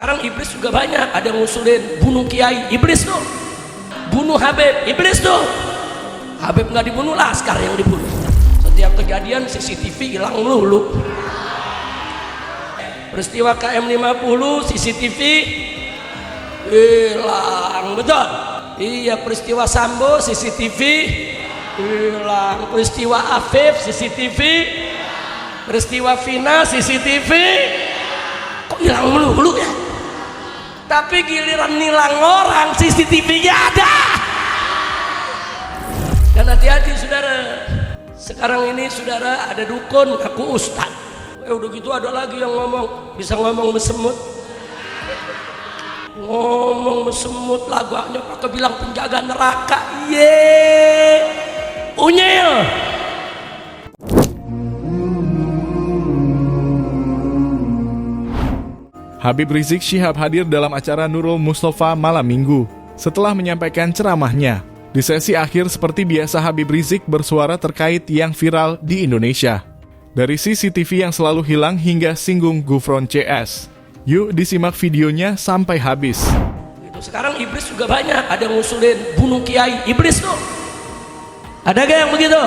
Sekarang iblis juga banyak, ada ngusulin bunuh kiai, iblis tuh. Bunuh Habib, iblis tuh. Habib nggak dibunuh, Laskar yang dibunuh. Setiap kejadian CCTV hilang melulu. Peristiwa KM50 CCTV hilang, betul. Iya, peristiwa Sambo CCTV hilang, peristiwa Afif CCTV, peristiwa Vina CCTV, kok hilang melulu ya? Tapi giliran nilang orang CCTV-nya ada. Dan hati-hati saudara, sekarang ini saudara ada dukun aku ustad. Udah gitu ada lagi yang ngomong, bisa ngomong mesemut. Ngomong mesemut lagunya pakai bilang penjaga neraka. Unyil. Habib Rizik Syihab hadir dalam acara Nurul Mustafa malam minggu. Setelah menyampaikan ceramahnya, di sesi akhir seperti biasa Habib Rizik bersuara terkait yang viral di Indonesia. Dari CCTV yang selalu hilang hingga singgung Gufron CS. Yuk disimak videonya sampai habis. Sekarang iblis juga banyak, ada ngusulin bunuh kiai, iblis tuh. Ada gak yang begitu?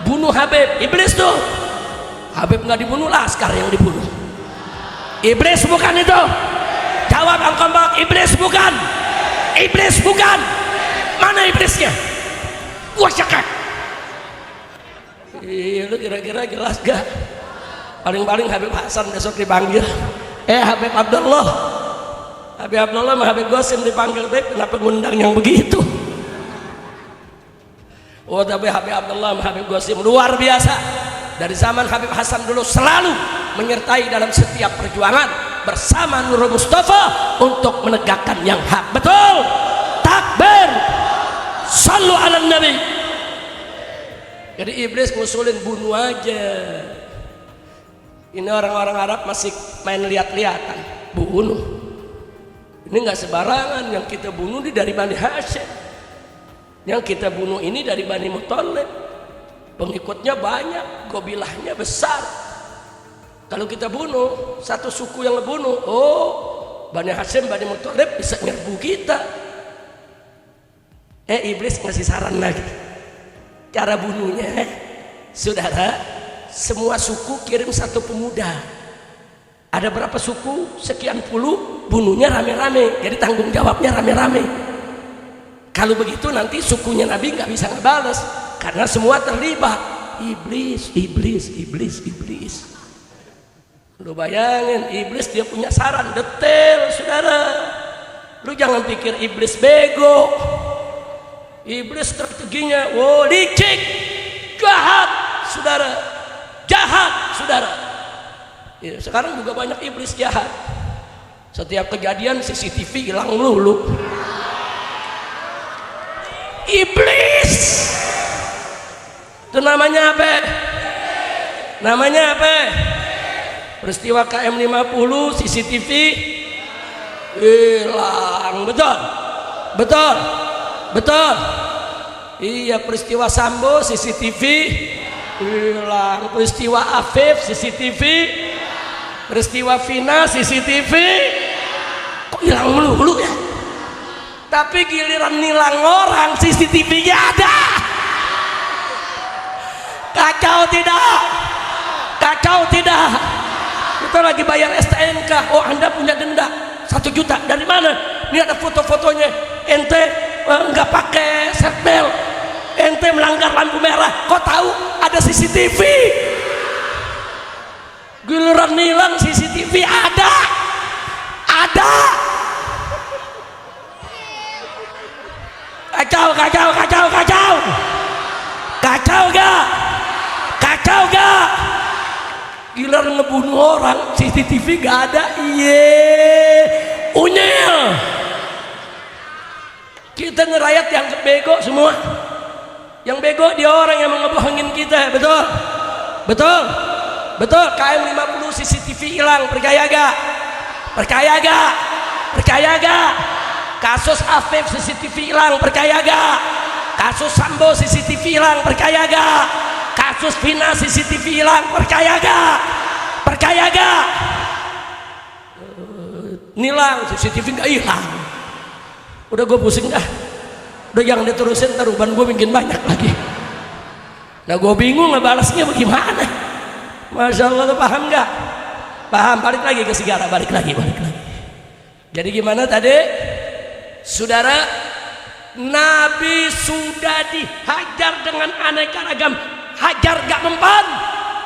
Bunuh Habib, iblis tuh. Habib nggak dibunuh, Laskar yang dibunuh. Iblis bukan itu. Jawab yang kompak, iblis bukan. Iblis bukan. Mana iblisnya? Wah cakap. Iya, lu kira-kira jelas gak? Paling-paling Habib Hasan besok dipanggil. Habib Abdullah. Habib Abdullah sama Habib Gosim dipanggil, kenapa ngundang yang begitu? Oh, tapi Habib Abdullah sama Habib Gosim luar biasa. Dari zaman Habib Hasan dulu selalu menyertai dalam setiap perjuangan bersama Nurul Mustafa untuk menegakkan yang hak. Betul? Takbir. Sallu ala Nabi. Jadi iblis ngusulin bunuh aja. Ini orang-orang Arab masih main lihat-lihatan, bunuh. Ini nggak sembarangan, yang kita bunuh ini dari Bani Hashim. Yang kita bunuh ini dari Bani Muthalib. Pengikutnya banyak, gobilahnya besar. Kalau kita bunuh, satu suku yang ngebunuh, Bani Hashim, Bani Muthalib bisa nyerbu kita. Iblis ngasih saran lagi. Cara bunuhnya, saudara, semua suku kirim satu pemuda. Ada berapa suku? Sekian puluh, bunuhnya rame-rame. Jadi tanggung jawabnya rame-rame. Kalau begitu nanti sukunya Nabi nggak bisa ngebales, karena semua terlibat. Iblis, iblis, iblis, iblis. Lu bayangin, iblis dia punya saran detail, saudara. Lu jangan pikir iblis bego. Iblis strateginya, licik, jahat, saudara. Jahat, saudara. Ya, sekarang juga banyak iblis jahat. Setiap kejadian CCTV hilang melulu. Iblis. Itu namanya apa? Namanya apa? Peristiwa KM50 CCTV hilang, betul? Betul? Betul? Iya, peristiwa Sambo CCTV hilang, peristiwa Afif CCTV, peristiwa Vina CCTV, kok hilang melulu ya? Tapi giliran nilang orang CCTV-nya ada. Kacau tidak? Kacau tidak? Kita lagi bayar STNK, Anda punya denda 1 juta, dari mana? Ini ada foto-fotonya, ente nggak pakai seatbelt, ente melanggar lampu merah, kok tahu ada CCTV? Giliran nilang CCTV ada. Kacau, kacau, kacau, kacau. Kacau gak? Kacau gak? Giliran ngebunuh orang CCTV gak ada. Unyil. Kita ngerayat yang bego semua. Yang bego dia orang yang ngebohongin kita, betul? Betul? Betul, KM50 CCTV hilang, percaya gak? Percaya gak? Percaya gak? Kasus Afif CCTV hilang, percaya gak? Kasus Sambo CCTV hilang, percaya gak? Kasus Vina CCTV hilang, percaya gak? Percaya gak? nilang, CCTV nggak hilang. Udah gue pusing dah, udah jangan diterusin, taruhan gue bikin banyak lagi. Nah gue bingung ngebalasnya bagaimana. Masya Allah, tuh paham nggak? Paham, balik lagi ke Sigara, balik lagi. Jadi gimana tadi? Saudara, Nabi sudah dihajar dengan aneka ragam, hajar gak mempan.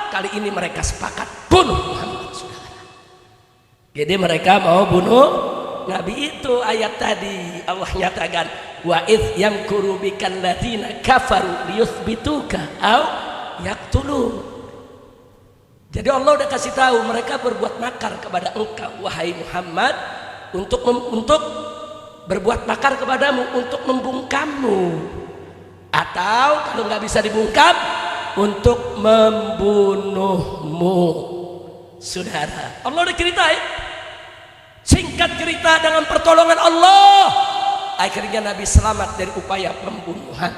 Kali ini mereka sepakat bunuh Muhammad, saudara. Jadi mereka mau bunuh Nabi. Itu ayat tadi Allah nyatakan, wa idh yamkuru bikal ladzina kafaru liyuthbituka au yaqtulun. Jadi Allah udah kasih tahu mereka berbuat makar kepada engkau wahai Muhammad untuk berbuat makar kepadamu untuk membungkammu, atau kalau nggak bisa dibungkam untuk membunuhmu. Saudara, Allah udah ceritain, singkat cerita dengan pertolongan Allah akhirnya Nabi selamat dari upaya pembunuhan.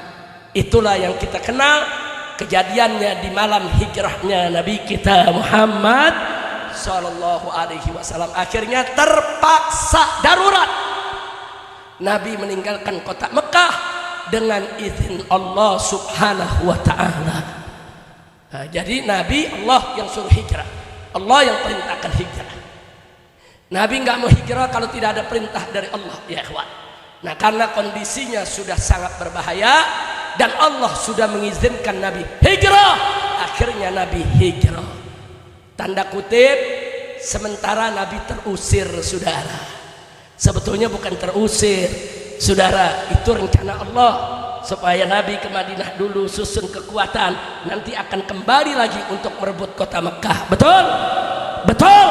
Itulah yang kita kenal kejadiannya di malam hijrahnya Nabi kita Muhammad Sallallahu Alaihi Wasallam. Akhirnya terpaksa darurat Nabi meninggalkan kota Mekah dengan izin Allah Subhanahu wa Ta'ala. Nah, jadi Nabi Allah yang suruh hijrah, Allah yang perintahkan hijrah. Nabi nggak mau hijrah kalau tidak ada perintah dari Allah, ya ikhwan. Nah, karena kondisinya sudah sangat berbahaya dan Allah sudah mengizinkan Nabi hijrah, akhirnya Nabi hijrah. Tanda kutip, sementara Nabi terusir, saudara. Sebetulnya bukan terusir, saudara, itu rencana Allah supaya Nabi ke Madinah dulu, susun kekuatan, nanti akan kembali lagi untuk merebut kota Mekah. Betul? Betul.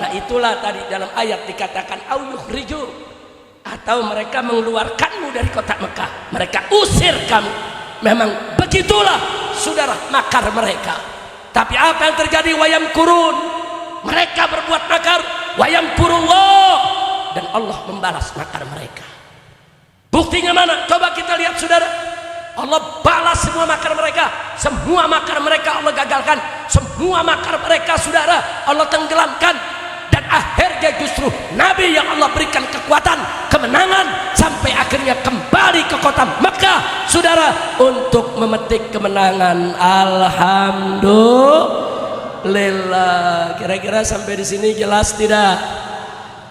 Nah, itulah tadi dalam ayat dikatakan au yukhriju, atau mereka mengeluarkanmu dari kota Mekah, mereka usir kamu. Memang begitulah saudara makar mereka. Tapi apa yang terjadi? Wayam kurun, mereka berbuat makar, wayam kurullah, dan Allah membalas makar mereka. Buktinya mana? Coba kita lihat, saudara. Allah balas semua makar mereka. Semua makar mereka Allah gagalkan. Semua makar mereka, saudara, Allah tenggelamkan. Dan akhirnya justru Nabi yang Allah berikan kekuatan, kemenangan, sampai akhirnya kembali ke kota Mekah, saudara, untuk memetik kemenangan. Alhamdulillah. Kira-kira sampai di sini jelas tidak?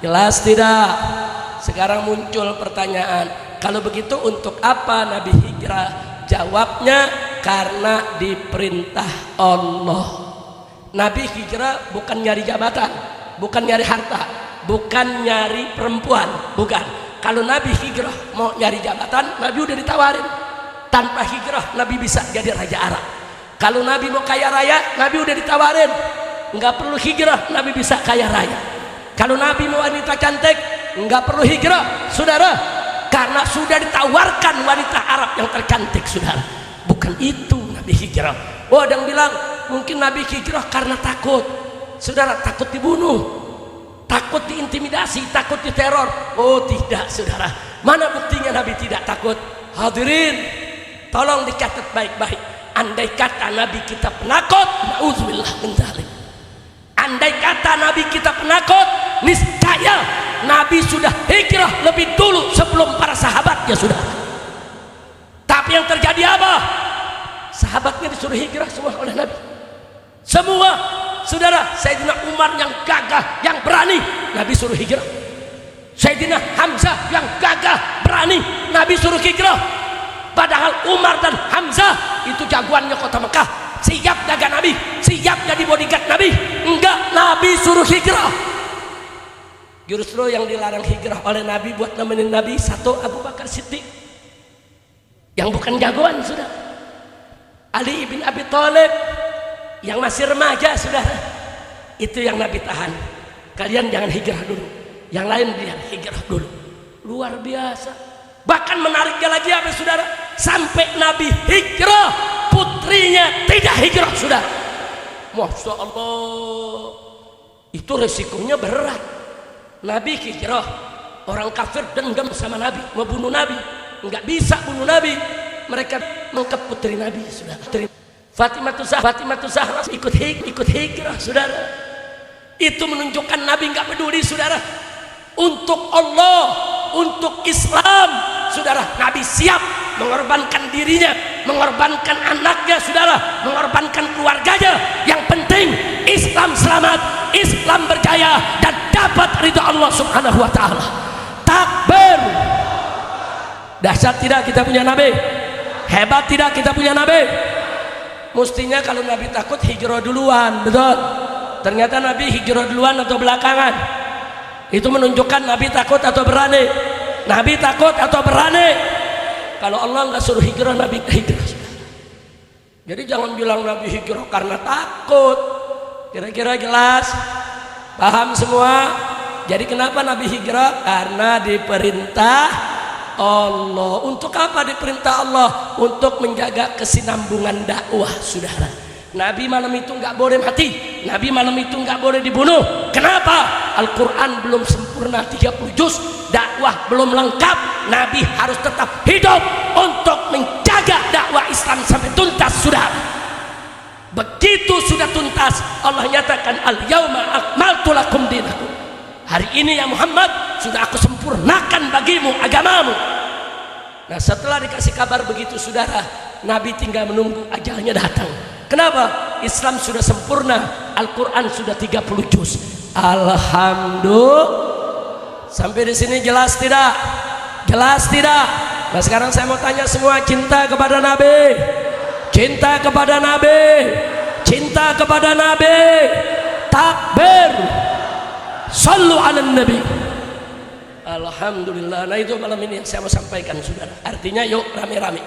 Jelas tidak? Sekarang muncul pertanyaan, kalau begitu untuk apa Nabi hijrah? Jawabnya, karena diperintah Allah. Nabi hijrah bukan nyari jabatan, bukan nyari harta, bukan nyari perempuan, bukan. Kalau Nabi hijrah mau nyari jabatan, Nabi udah ditawarin. Tanpa hijrah Nabi bisa jadi raja Arab. Kalau Nabi mau kaya raya, Nabi udah ditawarin. Nggak perlu hijrah, Nabi bisa kaya raya. Kalau Nabi mau wanita cantik, nggak perlu hijrah, saudara, karena sudah ditawarkan wanita Arab yang tercantik, saudara. Bukan itu Nabi hijrah. Oh, ada yang bilang mungkin Nabi hijrah karena takut, saudara, takut dibunuh, takut diintimidasi, takut diteror. Oh tidak, saudara. Mana buktinya Nabi tidak takut? Hadirin, tolong dicatat baik-baik. Andai kata Nabi kita penakut, na'udzubillah min dzalik. Andai kata Nabi kita penakut, niscaya Nabi sudah hijrah lebih dulu sebelum para sahabatnya, saudara. Tapi yang terjadi apa? Sahabatnya disuruh hijrah semua oleh Nabi. Semua, saudara. Sayyidina Umar yang gagah, yang berani, Nabi suruh hijrah. Sayyidina Hamzah yang gagah, berani, Nabi suruh hijrah. Padahal Umar dan Hamzah itu jagoannya kota Mekah, siap jaga Nabi, siap jadi bodyguard Nabi. Enggak, Nabi suruh hijrah. Justru yang dilarang hijrah oleh Nabi buat nemenin Nabi, satu, Abu Bakar Siddiq yang bukan jagoan, sudah. Ali ibn Abi Thalib yang masih remaja, saudara. Itu yang Nabi tahan. Kalian jangan hijrah dulu, yang lain dia hijrah dulu. Luar biasa. Bahkan menariknya lagi apa, saudara? Sampai Nabi hijrah, putrinya tidak hijrah, saudara. Masya Allah, itu resikonya berat. Nabi hijrah, orang kafir dendam sama Nabi, mau bunuh Nabi, nggak bisa bunuh Nabi. Mereka mengkep putri Nabi, saudara. Fatimah Zahra ikut hijrah, saudara. Itu menunjukkan Nabi nggak peduli, saudara. untuk Allah, untuk Islam. Saudara, Nabi siap mengorbankan dirinya, mengorbankan anaknya, saudara, mengorbankan keluarganya. Yang penting Islam selamat, Islam berjaya dan dapat ridha Allah Subhanahu wa taala. Takbir. Dahsyat tidak kita punya Nabi? Hebat tidak kita punya Nabi? Mestinya kalau Nabi takut hijrah duluan, betul? Ternyata Nabi hijrah duluan atau belakangan? Itu menunjukkan Nabi takut atau berani? Nabi takut atau berani? Kalau Allah nggak suruh hijrah, Nabi hijrah. Jadi jangan bilang Nabi hijrah karena takut. Kira-kira jelas? Paham semua? Jadi kenapa Nabi hijrah? Karena diperintah Allah. Untuk apa diperintah Allah? Untuk menjaga kesinambungan dakwah, saudara. Nabi malam itu nggak boleh mati, Nabi malam itu nggak boleh dibunuh. Kenapa? Al-Quran belum sempurna 30 juz, dakwah belum lengkap. Nabi harus tetap hidup untuk menjaga dakwah Islam sampai tuntas, saudara. Begitu sudah tuntas, Allah nyatakan al-yauma akmaltu lakum dinakum. Hari ini ya Muhammad, sudah aku sempurnakan bagimu agamamu. Nah, setelah dikasih kabar begitu, saudara, Nabi tinggal menunggu ajalnya datang. Kenapa? Islam sudah sempurna, Al-Quran sudah 30 juz. Alhamdulillah. Sampai di sini jelas tidak? Jelas tidak? Nah, sekarang saya mau tanya semua, cinta kepada Nabi, cinta kepada Nabi, cinta kepada Nabi. Takbir. Sallu ala Nabi. Alhamdulillah. Nah, itu malam ini yang saya mau sampaikan, saudara. Artinya yuk rame-rame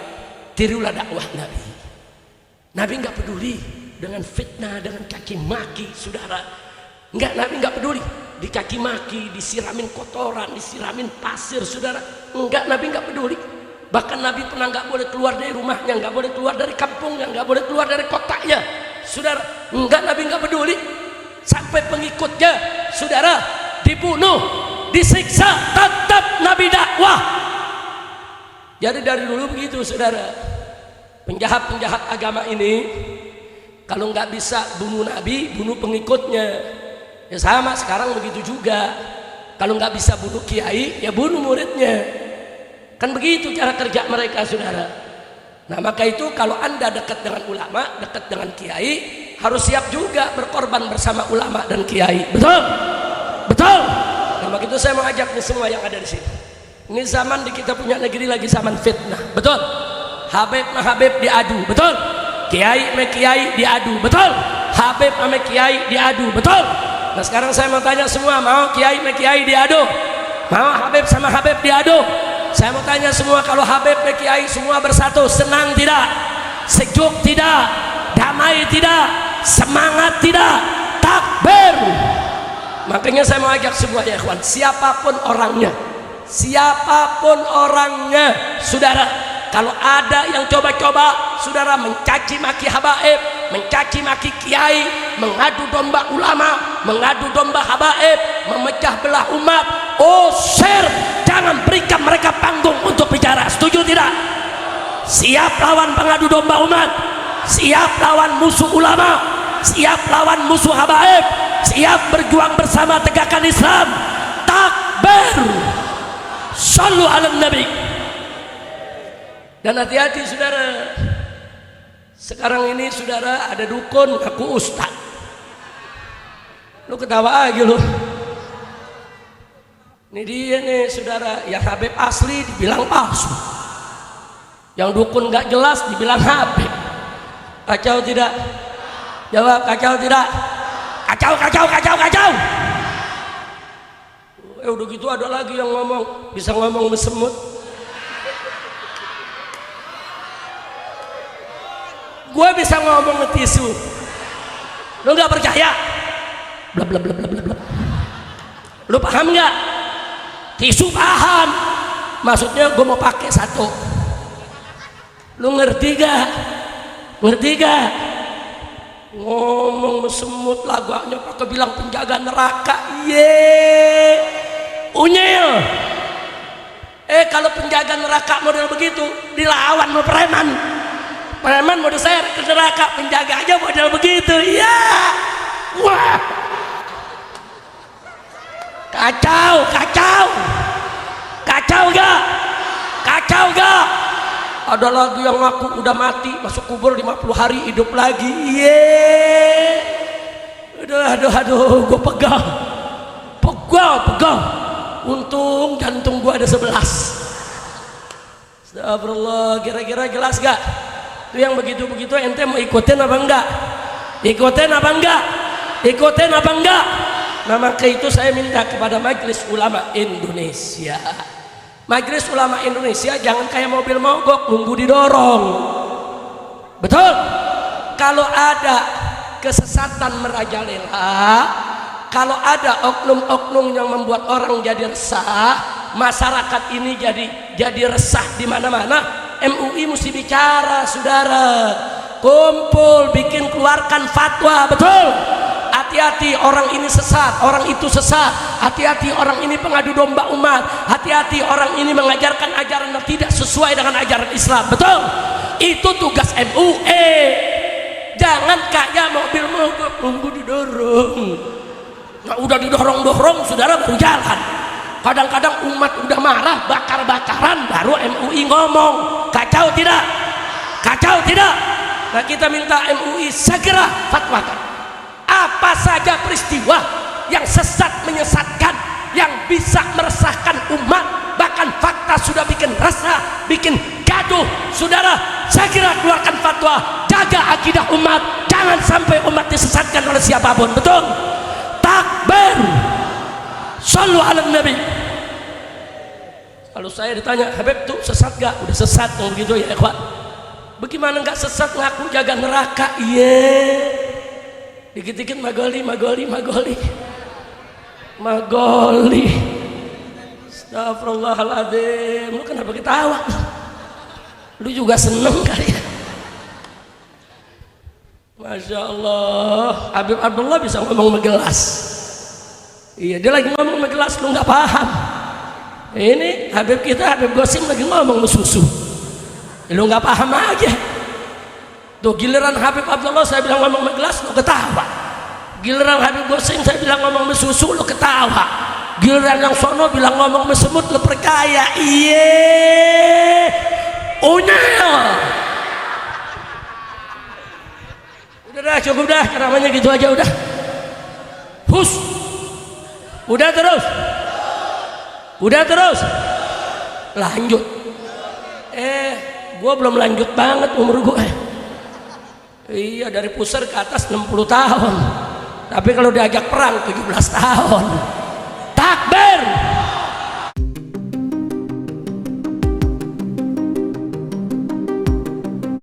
tirulah dakwah Nabi. Nabi nggak peduli dengan fitnah, dengan caci maki, saudara. Nabi nggak peduli. Dicaci maki, disiramin kotoran, disiramin pasir, saudara. Nabi nggak peduli. Bahkan Nabi pernah nggak boleh keluar dari rumahnya, nggak boleh keluar dari kampungnya, nggak boleh keluar dari kotanya, saudara. Nabi nggak peduli. Sampai pengikutnya, saudara, dibunuh, disiksa, tetap Nabi dakwah. Jadi dari dulu begitu, saudara. Penjahat-penjahat agama ini kalau nggak bisa bunuh Nabi, bunuh pengikutnya. Ya sama sekarang begitu juga. Kalau nggak bisa bunuh kiai, ya bunuh muridnya. Kan begitu cara kerja mereka, saudara. Nah, maka itu kalau Anda dekat dengan ulama, dekat dengan kiai, harus siap juga berkorban bersama ulama dan kiai. Betul? Betul? Nah, maka itu saya mengajak semua yang ada di sini. Ini zaman di kita punya negeri lagi zaman fitnah. Betul? Habib sama Habib diadu, betul? Kiai sama Kiai diadu, betul? Habib sama Kiai diadu, betul? Nah, sekarang saya mau tanya semua, mau Kiai sama Kiai diadu? Mau Habib sama Habib diadu? Saya mau tanya semua, kalau Habib sama Kiai semua bersatu, senang tidak? Sejuk tidak? Damai tidak? Semangat tidak? Takbir! Makanya saya mau ajak semua ya kawan, siapapun orangnya, saudara. Kalau ada yang coba-coba, saudara, mencaci maki habaib, mencaci maki kiai, mengadu domba ulama, mengadu domba habaib, memecah belah umat, usir, jangan berikan mereka panggung untuk bicara. Setuju tidak? Siap lawan pengadu domba umat, siap lawan musuh ulama, siap lawan musuh habaib, siap berjuang bersama tegakkan Islam. Takbir. Sallu ala Nabi. Dan hati-hati, saudara. Sekarang ini, saudara, ada dukun aku ustad. Lu ketawa aja lu. Ini dia nih, saudara, yang Habib asli dibilang palsu, yang dukun gak jelas dibilang Habib. Kacau tidak? Jawab, kacau tidak? Kacau, kacau, kacau, kacau. Udah gitu ada lagi yang ngomong, bisa ngomong semut. Gue bisa ngomong ke tisu. Lu nggak percaya? Bla bla bla bla bla bla. Lu paham nggak? Tisu paham. Maksudnya gue mau pakai satu. Lu ngerti gak? Ngerti gak? Ngomong semut lagaknya pakai bilang penjaga neraka. Ye, unyil. Kalau penjaga neraka model begitu dilawan sama preman. Preman mau diseret ke neraka, penjaga aja model begitu. Ya, wah, Kacau, kacau. Kacau gak? Kacau gak? Ada lagi yang ngaku udah mati, masuk kubur 50 hari hidup lagi. Aduh, gue pegang. Untung jantung gue ada 11. Astagfirullah, kira-kira jelas gak? Itu yang begitu-begitu ente mau ikutin apa enggak? Ikutin apa enggak? Ikutin apa enggak? Nah maka itu saya minta kepada Majelis Ulama Indonesia. Majelis Ulama Indonesia jangan kayak mobil mogok nunggu didorong. Betul? Kalau ada kesesatan merajalela, kalau ada oknum-oknum yang membuat orang jadi resah, masyarakat ini jadi resah di mana-mana, MUI mesti bicara, saudara. Kumpul, bikin keluarkan fatwa, betul? Hati-hati orang ini sesat, orang itu sesat. Hati-hati orang ini pengadu domba umat. Hati-hati orang ini mengajarkan ajaran yang tidak sesuai dengan ajaran Islam. Betul? Itu tugas MUI. Jangan kayak mobil mogok nunggu didorong. Nah, udah didorong-dorong, saudara baru jalan. Kadang-kadang umat udah marah, bakar-bakaran, baru MUI ngomong. Kacau tidak? Kacau tidak? Nah, kita minta MUI segera fatwakan. Apa saja peristiwa yang sesat menyesatkan, yang bisa meresahkan umat, bahkan fakta sudah bikin resah, bikin gaduh, saudara segera keluarkan fatwa, jaga akidah umat, jangan sampai umat disesatkan oleh siapapun. Betul? Takbir, sallu ala nabi. Kalau saya ditanya, Habib tuh sesat gak? Udah sesat yang begitu ya ikhwan. Bagaimana gak sesat ngaku jaga neraka? Iya. Dikit-dikit magoli. Astagfirullahaladzim. Lu kenapa ketawa? Lu juga seneng kali ya? Masya Allah. Habib Abdullah bisa ngomong megelas. Iya, dia lagi ngomong megelas, lu gak paham. Ini Habib kita, Habib Gosim lagi ngomong mesusu. Lu gak paham aja. Tuh giliran Habib Abdullah saya bilang ngomong megelas, lu ketawa. Giliran Habib Gosim saya bilang ngomong mesusu, lu ketawa. Giliran yang sono bilang ngomong mesemut, lu percaya. Iye, unyel. Udah dah, cukup dah, ceramahnya gitu aja udah. Hus. Udah terus. Lanjut. Gua belum lanjut banget umur gue. Iya, dari pusar ke atas 60 tahun. Tapi kalau diajak perang 17 tahun.